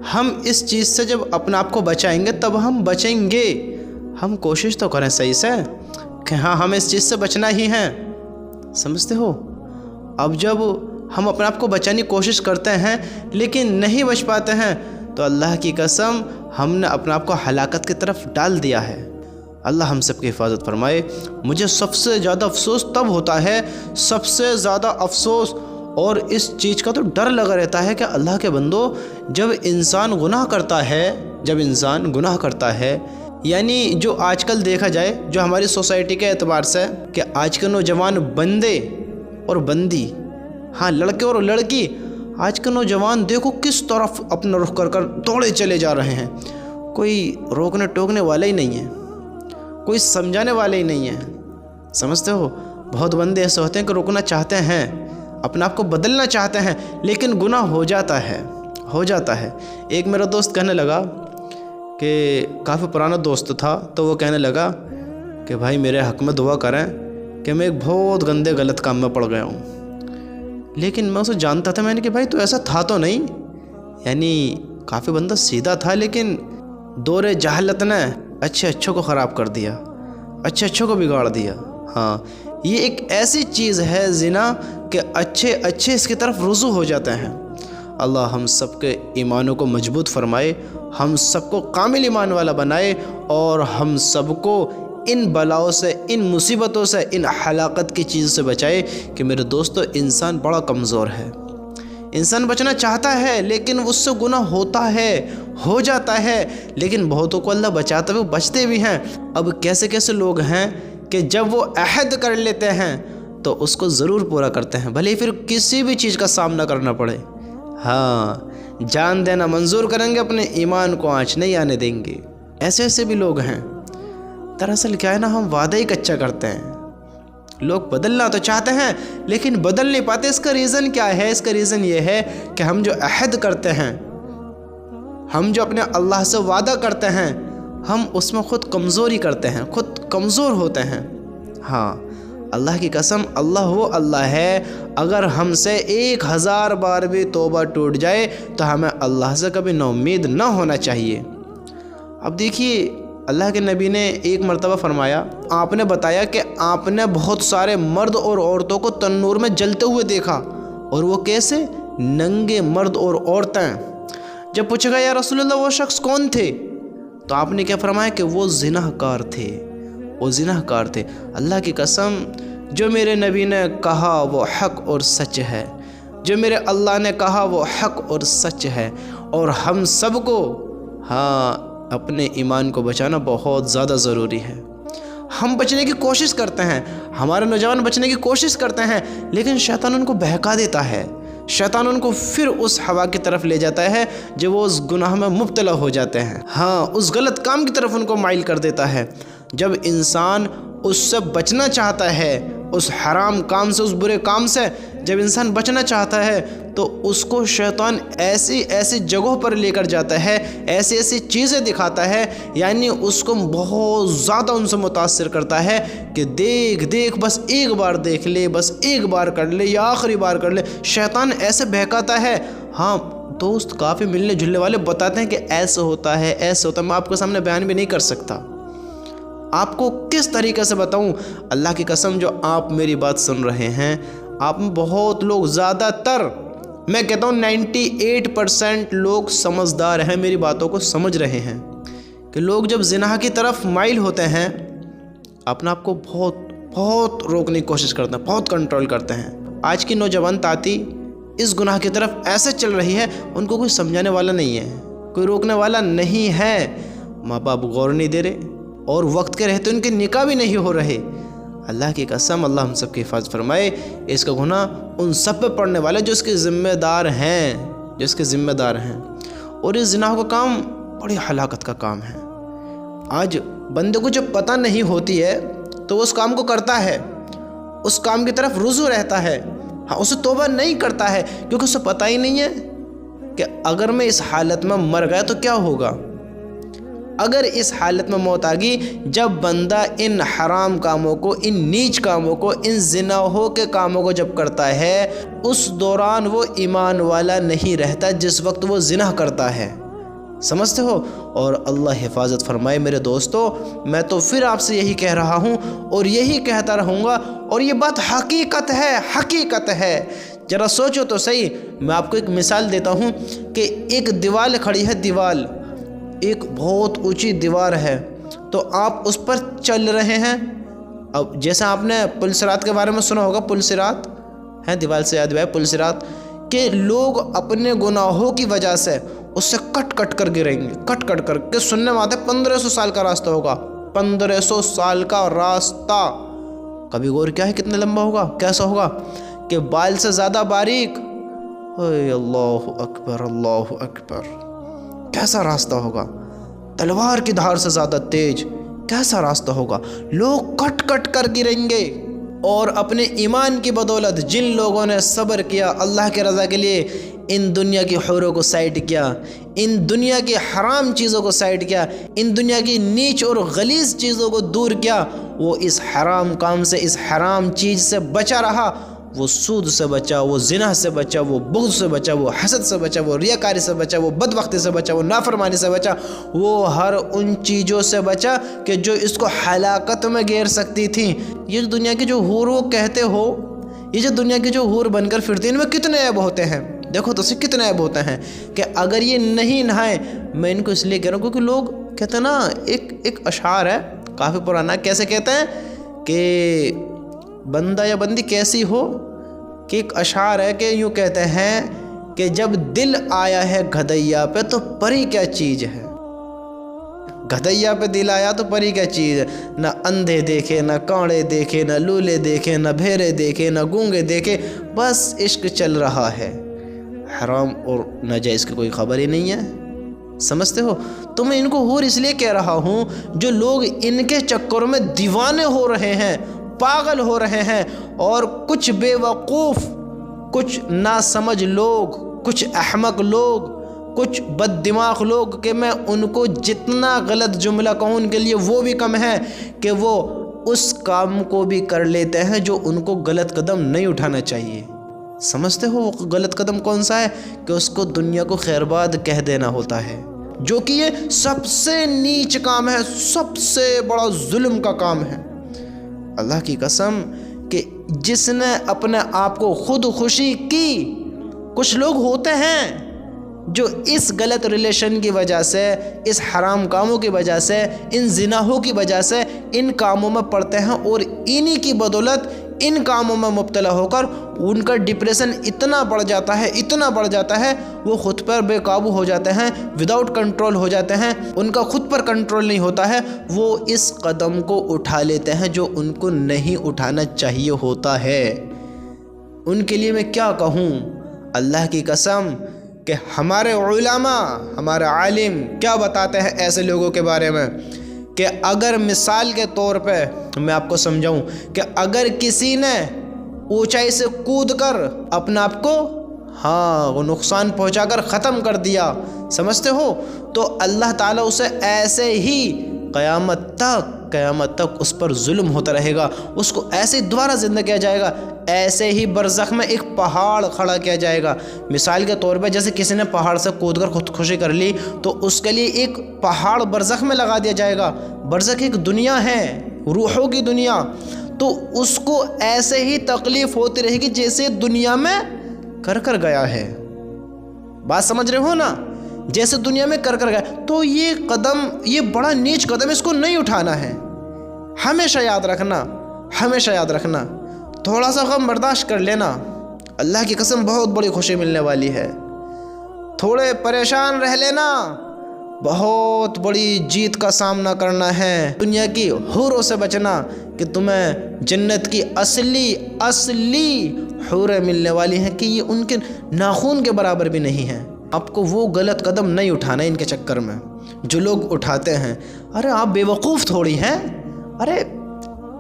ہم اس چیز سے جب اپنے آپ کو بچائیں گے تب ہم بچیں گے۔ ہم کوشش تو کریں صحیح سے کہ ہاں ہمیں اس چیز سے بچنا ہی ہے، سمجھتے ہو؟ اب جب ہم اپنے آپ کو بچانے کی کوشش کرتے ہیں لیکن نہیں بچ پاتے ہیں تو اللہ کی قسم ہم نے اپنے آپ کو ہلاکت کی طرف ڈال دیا ہے۔ اللہ ہم سب کی حفاظت فرمائے۔ مجھے سب سے زیادہ افسوس تب ہوتا ہے، سب سے زیادہ افسوس اور اس چیز کا تو ڈر لگا رہتا ہے کہ اللہ کے بندو جب انسان گناہ کرتا ہے یعنی جو آج کل دیکھا جائے جو ہماری سوسائٹی کے اعتبار سے کہ آج کے نوجوان بندے اور بندی، ہاں لڑکے اور لڑکی، آج کے نوجوان دیکھو کس طرف اپنا رخ کر کر دوڑے چلے جا رہے ہیں۔ کوئی روکنے ٹوکنے والا ہی نہیں ہے، کوئی سمجھانے والا ہی نہیں ہے، سمجھتے ہو؟ بہت بندے ایسے ہوتے ہیں کہ روکنا چاہتے ہیں، اپنے آپ کو بدلنا چاہتے ہیں لیکن گناہ ہو جاتا ہے۔ ایک میرا دوست کہنے لگا کہ کافی پرانا دوست تھا، تو وہ کہنے لگا کہ بھائی میرے حق میں دعا کریں کہ میں ایک بہت گندے غلط کام میں پڑ گیا ہوں۔ لیکن میں اسے جانتا تھا، میں نے کہ بھائی تو ایسا تھا تو نہیں، یعنی کافی بندہ سیدھا تھا لیکن دور جہالت نے اچھوں کو خراب کر دیا، اچھوں کو بگاڑ دیا۔ ہاں یہ ایک ایسی چیز ہے زنا کہ اچھے اس کی طرف رجوع ہو جاتے ہیں۔ اللہ ہم سب کے ایمانوں کو مضبوط فرمائے، ہم سب کو کامل ایمان والا بنائے اور ہم سب کو ان بلاؤں سے، ان مصیبتوں سے، ان ہلاکت کی چیز سے بچائے کہ میرے دوستو انسان بڑا کمزور ہے، انسان بچنا چاہتا ہے لیکن اس سے گناہ ہو جاتا ہے لیکن بہتوں کو اللہ بچاتا ہے، وہ بچتے بھی ہیں۔ اب کیسے لوگ ہیں کہ جب وہ عہد کر لیتے ہیں تو اس کو ضرور پورا کرتے ہیں، بھلے پھر کسی بھی چیز کا سامنا کرنا پڑے۔ ہاں جان دینا منظور کریں گے، اپنے ایمان کو آنچ نہیں آنے دیں گے۔ ایسے بھی لوگ ہیں۔ دراصل کیا ہے نا، ہم وعدہ ہی کچا کرتے ہیں۔ لوگ بدلنا تو چاہتے ہیں لیکن بدل نہیں پاتے۔ اس کا ریزن کیا ہے؟ اس کا ریزن یہ ہے کہ ہم جو عہد کرتے ہیں، ہم جو اپنے اللہ سے وعدہ کرتے ہیں، ہم اس میں خود کمزوری کرتے ہیں، خود کمزور ہوتے ہیں۔ ہاں اللہ کی قسم اللہ وہ اللہ ہے، اگر ہم سے 1000 بار بھی توبہ ٹوٹ جائے تو ہمیں اللہ سے کبھی نا امید نہ ہونا چاہیے۔ اب دیکھیے اللہ کے نبی نے ایک مرتبہ فرمایا، آپ نے بتایا کہ آپ نے بہت سارے مرد اور عورتوں کو تنور میں جلتے ہوئے دیکھا، اور وہ کیسے؟ ننگے مرد اور عورتیں۔ جب پوچھا گیا یا رسول اللہ وہ شخص کون تھے، تو آپ نے کیا فرمایا کہ وہ زناہ کار تھے۔ اللہ کی قسم جو میرے نبی نے کہا وہ حق اور سچ ہے، جو میرے اللہ نے کہا وہ حق اور سچ ہے، اور ہم سب کو اپنے ایمان کو بچانا بہت زیادہ ضروری ہے۔ ہم بچنے کی کوشش کرتے ہیں، ہمارے نوجوان بچنے کی کوشش کرتے ہیں لیکن شیطان ان کو بہکا دیتا ہے، شیطان ان کو پھر اس ہوا کی طرف لے جاتا ہے جو وہ اس گناہ میں مبتلا ہو جاتے ہیں، اس غلط کام کی طرف ان کو مائل کر دیتا ہے۔ جب انسان اس سے بچنا چاہتا ہے، اس حرام کام سے، اس برے کام سے جب انسان بچنا چاہتا ہے تو اس کو شیطان ایسی جگہوں پر لے کر جاتا ہے، ایسی چیزیں دکھاتا ہے، یعنی اس کو بہت زیادہ ان سے متاثر کرتا ہے کہ دیکھ بس ایک بار دیکھ لے، بس ایک بار کر لے یا آخری بار کر لے۔ شیطان ایسے بہکاتا ہے۔ دوست کافی ملنے جلنے والے بتاتے ہیں کہ ایسے ہوتا ہے۔ میں آپ کے سامنے بیان بھی نہیں کر سکتا، آپ کو کس طریقے سے بتاؤں؟ اللہ کی قسم جو آپ میری بات سن رہے ہیں، آپ میں بہت لوگ، زیادہ تر میں کہتا ہوں 98% لوگ سمجھدار ہیں، میری باتوں کو سمجھ رہے ہیں کہ لوگ جب زنا کی طرف مائل ہوتے ہیں اپنے آپ کو بہت روکنے کی کوشش کرتے ہیں، بہت کنٹرول کرتے ہیں۔ آج کی نوجوان تاتی اس گناہ کی طرف ایسے چل رہی ہے، ان کو کوئی سمجھانے والا نہیں ہے، کوئی روکنے والا نہیں ہے۔ ماں باپ غور نہیں دے رہے اور وقت کے رہتے ان کے نکاح بھی نہیں ہو رہے۔ اللہ کی قسم اللہ ہم سب کی حفاظت فرمائے۔ اس کا گناہ ان سب پہ پڑنے والا جو اس کے ذمہ دار ہیں، اور اس زنا کا کام بڑی ہلاکت کا کام ہے۔ آج بندے کو جب پتہ نہیں ہوتی ہے تو وہ اس کام کو کرتا ہے، اس کام کی طرف رجوع رہتا ہے، اسے توبہ نہیں کرتا ہے کیونکہ اسے پتہ ہی نہیں ہے کہ اگر میں اس حالت میں مر گیا تو کیا ہوگا۔ اگر اس حالت میں موت آ گئی، جب بندہ ان حرام کاموں کو، ان نیچ کاموں کو، ان زناحوں کے کاموں کو جب کرتا ہے، اس دوران وہ ایمان والا نہیں رہتا جس وقت وہ زنا کرتا ہے۔ سمجھتے ہو؟ اور اللہ حفاظت فرمائے میرے دوستو، میں تو پھر آپ سے یہی کہہ رہا ہوں اور یہی کہتا رہوں گا، اور یہ بات حقیقت ہے، حقیقت ہے۔ ذرا سوچو تو صحیح، میں آپ کو ایک مثال دیتا ہوں کہ ایک دیوار کھڑی ہے، دیوار، ایک بہت اونچی دیوار ہے، تو آپ اس پر چل رہے ہیں۔ اب جیسا آپ نے پل صراط کے بارے میں سنا ہوگا، پل صراط ہے، دیوار سے یاد ہے پل صراط، کہ لوگ اپنے گناہوں کی وجہ سے اس سے کٹ کٹ کر گریں گے، کٹ کٹ کر کے۔ سننے میں آتا ہے 1500 سال کا راستہ ہوگا، 1500 سال کا راستہ۔ کبھی غور کیا ہے کتنا لمبا ہوگا، کیسا ہوگا کہ بال سے زیادہ باریک، اے اللہ اکبر، اللہ اکبر، کیسا راستہ ہوگا، تلوار کی دھار سے زیادہ تیز، کیسا راستہ ہوگا، لوگ کٹ کٹ کر گریں گے۔ اور اپنے ایمان کی بدولت جن لوگوں نے صبر کیا، اللہ کے رضا کے لیے ان دنیا کی حوروں کو سائڈ کیا، ان دنیا کی حرام چیزوں کو سائڈ کیا، ان دنیا کی نیچ اور غلیظ چیزوں کو دور کیا، وہ اس حرام کام سے، اس حرام چیز سے بچا رہا، وہ سود سے بچا، وہ زنا سے بچا، وہ بغض سے بچا، وہ حسد سے بچا، وہ ریاکاری سے بچا، وہ بدبختی سے بچا، وہ نافرمانی سے بچا، وہ ہر ان چیزوں سے بچا کہ جو اس کو ہلاکت میں گیر سکتی تھیں۔ یہ جو دنیا کی جو حور وہ کہتے ہو، یہ جو دنیا کی جو حور بن کر پھرتی ہیں، ان میں کتنے عیب ہوتے ہیں، دیکھو تو صحیح کتنے عیب ہوتے ہیں، کہ اگر یہ نہیں نہائیں، میں ان کو اس لیے کہہ رہا ہوں کیونکہ لوگ کہتے ہیں نا، ایک اشعار ہے کافی پرانا، کیسے کہتے ہیں کہ بندہ یا بندی کیسی ہو، کہ ایک اشعار ہے کہ یوں کہتے ہیں کہ جب دل آیا ہے گھدیا پہ تو پری کیا چیز ہے، گھدیا پہ دل آیا تو پری کیا چیز ہے، نہ اندھے دیکھے، نہ کانڑے دیکھے، نہ لولے دیکھے، نہ بھیرے دیکھے، نہ گونگے دیکھے، بس عشق چل رہا ہے، حرام اور ناجائز کی کوئی خبر ہی نہیں ہے۔ سمجھتے ہو؟ تو میں ان کو حور اس لیے کہہ رہا ہوں جو لوگ ان کے چکروں میں دیوانے ہو رہے ہیں، پاگل ہو رہے ہیں، اور کچھ بے وقوف، کچھ ناسمجھ لوگ، کچھ احمق لوگ، کچھ بد دماغ لوگ، کہ میں ان کو جتنا غلط جملہ کہوں ان کے لیے وہ بھی کم ہے، کہ وہ اس کام کو بھی کر لیتے ہیں جو ان کو غلط قدم نہیں اٹھانا چاہیے۔ سمجھتے ہو وہ غلط قدم کون سا ہے؟ کہ اس کو دنیا کو خیرباد کہہ دینا ہوتا ہے، جو کہ یہ سب سے نیچ کام ہے، سب سے بڑا ظلم کا کام ہے۔ اللہ کی قسم کہ جس نے اپنے آپ کو خود خوشی کی، کچھ لوگ ہوتے ہیں جو اس غلط ریلیشن کی وجہ سے، اس حرام کاموں کی وجہ سے، ان زناحوں کی وجہ سے ان کاموں میں پڑتے ہیں، اور انہی کی بدولت ان کاموں میں مبتلا ہو کر ان کا ڈپریشن اتنا بڑھ جاتا ہے، اتنا بڑھ جاتا ہے، وہ خود پر بے قابو ہو جاتے ہیں، وداؤٹ کنٹرول ہو جاتے ہیں، ان کا خود پر کنٹرول نہیں ہوتا ہے، وہ اس قدم کو اٹھا لیتے ہیں جو ان کو نہیں اٹھانا چاہیے ہوتا ہے۔ ان کے لیے میں کیا کہوں، اللہ کی قسم کہ ہمارے علماء، ہمارے عالم کیا بتاتے ہیں ایسے لوگوں کے بارے میں، کہ اگر مثال کے طور پہ میں آپ کو سمجھاؤں کہ اگر کسی نے اونچائی سے کود کر اپنے آپ کو وہ نقصان پہنچا کر ختم کر دیا، سمجھتے ہو، تو اللہ تعالیٰ اسے ایسے ہی قیامت تک اس پر ظلم ہوتا رہے گا، اس کو ایسے ہی دوبارہ زندہ کیا جائے گا، ایسے ہی برزخ میں ایک پہاڑ کھڑا کیا جائے گا۔ مثال کے طور پہ جیسے کسی نے پہاڑ سے کود کر خودکشی کر لی، تو اس کے لیے ایک پہاڑ برزخ میں لگا دیا جائے گا۔ برزخ ایک دنیا ہے، روحوں کی دنیا، تو اس کو ایسے ہی تکلیف ہوتی رہے گی جیسے دنیا میں کر گیا ہے۔ بات سمجھ رہے ہو نا؟ جیسے دنیا میں کر گیا، تو یہ قدم، یہ بڑا نیچ قدم، اس کو نہیں اٹھانا ہے۔ ہمیشہ یاد رکھنا، ہمیشہ یاد رکھنا، تھوڑا سا غم برداشت کر لینا، اللہ کی قسم بہت بڑی خوشی ملنے والی ہے۔ تھوڑے پریشان رہ لینا، بہت بڑی جیت کا سامنا کرنا ہے۔ دنیا کی حوروں سے بچنا کہ تمہیں جنت کی اصلی حوریں ملنے والی ہیں کہ یہ ان کے ناخون کے برابر بھی نہیں ہیں۔ آپ کو وہ غلط قدم نہیں اٹھانا ہے ان کے چکر میں جو لوگ اٹھاتے ہیں۔ ارے آپ بے وقوف تھوڑی ہیں، ارے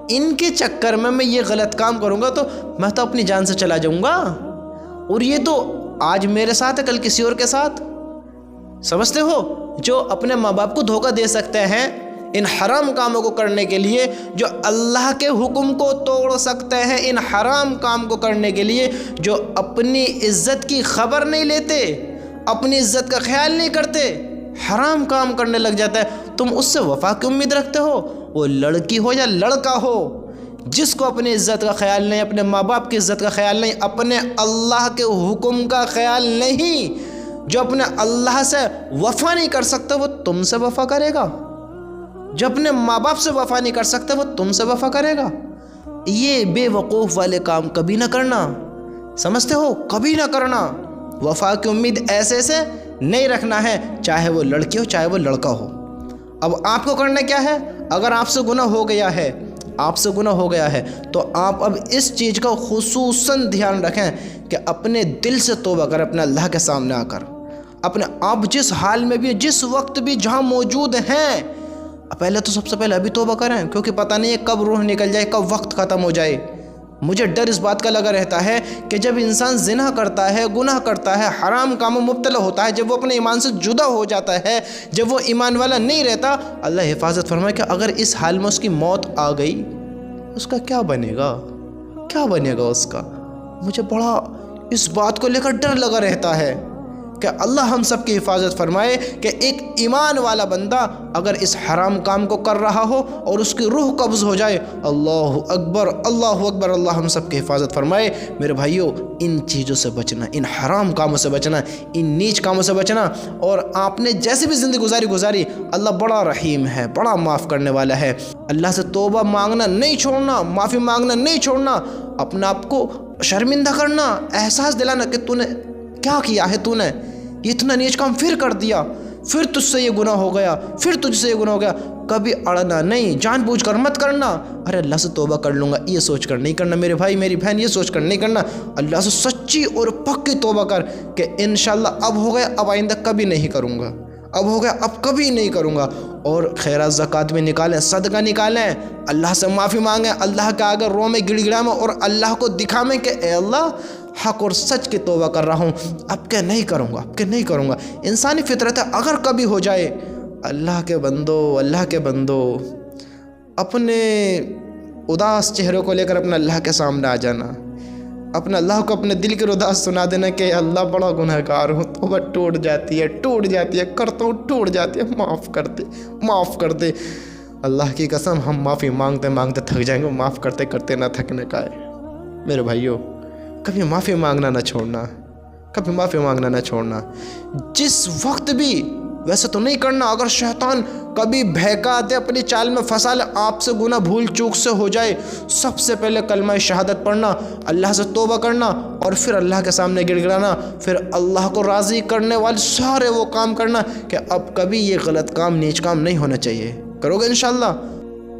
ان کے چکر میں یہ غلط کام کروں گا تو میں تو اپنی جان سے چلا جاؤں گا، اور یہ تو آج میرے ساتھ ہے کل کسی اور کے ساتھ۔ سمجھتے ہو؟ جو اپنے ماں باپ کو دھوکہ دے سکتے ہیں ان حرام کاموں کو کرنے کے لیے، جو اللہ کے حکم کو توڑ سکتے ہیں ان حرام کام کو کرنے کے لیے، جو اپنی عزت کی خبر نہیں لیتے، اپنی عزت کا خیال نہیں کرتے، حرام کام کرنے لگ جاتا ہے، تم اس سے وفا کی امید رکھتے ہو؟ وہ لڑکی ہو یا لڑکا ہو، جس کو اپنی عزت کا خیال نہیں، اپنے ماں باپ کی عزت کا خیال نہیں، اپنے اللہ کے حکم کا خیال نہیں، جو اپنے اللہ سے وفا نہیں کر سکتا وہ تم سے وفا کرے گا؟ جو اپنے ماں باپ سے وفا نہیں کر سکتا وہ تم سے وفا کرے گا؟ یہ بے وقوف والے کام کبھی نہ کرنا، سمجھتے ہو؟ کبھی نہ کرنا۔ وفا کی امید ایسے سے نہیں رکھنا ہے، چاہے وہ لڑکی ہو چاہے وہ لڑکا ہو۔ اب آپ کو کرنا کیا ہے؟ اگر آپ سے گناہ ہو گیا ہے تو آپ اب اس چیز کا خصوصاً دھیان رکھیں کہ اپنے دل سے توبہ کریں، اپنے اللہ کے سامنے آ کر، اپنے آپ جس حال میں بھی، جس وقت بھی جہاں موجود ہیں، پہلے تو سب سے پہلے ابھی توبہ کریں، کیونکہ پتہ نہیں ہے کب روح نکل جائے، کب وقت ختم ہو جائے۔ مجھے ڈر اس بات کا لگا رہتا ہے کہ جب انسان زنا کرتا ہے، گناہ کرتا ہے، حرام کاموں میں مبتلا ہوتا ہے، جب وہ اپنے ایمان سے جدا ہو جاتا ہے، جب وہ ایمان والا نہیں رہتا، اللہ حفاظت فرمائے کہ اگر اس حال میں اس کی موت آ گئی، اس کا کیا بنے گا؟ کیا بنے گا اس کا؟ مجھے بڑا اس بات کو لے کر ڈر لگا رہتا ہے کہ اللہ ہم سب کی حفاظت فرمائے کہ ایک ایمان والا بندہ اگر اس حرام کام کو کر رہا ہو اور اس کی روح قبض ہو جائے، اللہ اکبر اللہ اکبر، اللہ ہم سب کی حفاظت فرمائے۔ میرے بھائیوں، ان چیزوں سے بچنا، ان حرام کاموں سے بچنا، ان نیچ کاموں سے بچنا، اور آپ نے جیسے بھی زندگی گزاری، اللہ بڑا رحیم ہے، بڑا معاف کرنے والا ہے۔ اللہ سے توبہ مانگنا نہیں چھوڑنا، معافی مانگنا نہیں چھوڑنا، اپنا آپ کو شرمندہ کرنا، احساس دلانا کہ تو نے کیا کیا ہے، تو نے یہ اتنا نیچ کام پھر کر دیا، پھر تجھ سے یہ گناہ ہو گیا، پھر تجھ سے یہ گناہ ہو گیا۔ کبھی اڑنا نہیں، جان بوجھ کر مت کرنا، ارے اللہ سے توبہ کر لوں گا یہ سوچ کر نہیں کرنا، میرے بھائی میری بہن یہ سوچ کر نہیں کرنا۔ اللہ سے سچی اور پکی توبہ کر کہ انشاءاللہ اب ہو گیا، اب آئندہ کبھی نہیں کروں گا، اب ہو گیا اب کبھی نہیں کروں گا۔ اور خیرات زکوٰۃ میں نکالیں، صدقہ نکالیں، اللہ سے معافی مانگیں، اللہ کے آگے رو میں گڑ گڑائیں اور اللہ کو دکھاویں کہ اے اللہ حق اور سچ کی توبہ کر رہا ہوں، اب کہ نہیں کروں گا، اب کہ نہیں کروں گا۔ انسانی فطرت ہے، اگر کبھی ہو جائے، اللہ کے بندو اپنے اداس چہروں کو لے کر اپنے اللہ کے سامنے آ جانا، اپنے اللہ کو اپنے دل کی اداس سنا دینا کہ اللہ بڑا گناہ گار ہوں، توبہ ٹوٹ جاتی ہے، کرتا ہوں ٹوٹ جاتی ہے، معاف کر دے۔ اللہ کی قسم ہم معافی مانگتے تھک جائیں گے، معاف کرتے کرتے نہ تھکنے کا ہے۔ میرے بھائیوں، کبھی معافی مانگنا نہ چھوڑنا، جس وقت بھی، ویسے تو نہیں کرنا، اگر شیطان کبھی بہکا دے، اپنی چال میں پھنسا لے، آپ سے گناہ بھول چوک سے ہو جائے، سب سے پہلے کلمہ شہادت پڑھنا، اللہ سے توبہ کرنا، اور پھر اللہ کے سامنے گڑ گڑانا، پھر اللہ کو راضی کرنے والے سارے وہ کام کرنا کہ اب کبھی یہ غلط کام، نیچ کام نہیں ہونا چاہیے۔ کرو گے انشاءاللہ؟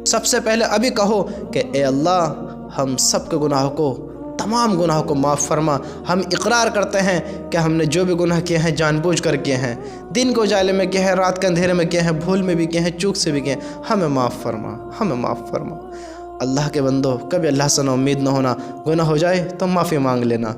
سب سے پہلے ابھی کہو کہ اے اللہ ہم سب کے گناہوں کو، تمام گناہوں کو معاف فرما۔ ہم اقرار کرتے ہیں کہ ہم نے جو بھی گناہ کیے ہیں جان بوجھ کر کیے ہیں، دن کو اجالے میں کیے ہیں، رات کے اندھیرے میں کیے ہیں، بھول میں بھی کیے ہیں، چوک سے بھی کیے ہیں، ہمیں معاف فرما۔ اللہ کے بندو، کبھی اللہ سے نا امید نہ ہونا، گناہ ہو جائے تو معافی مانگ لینا۔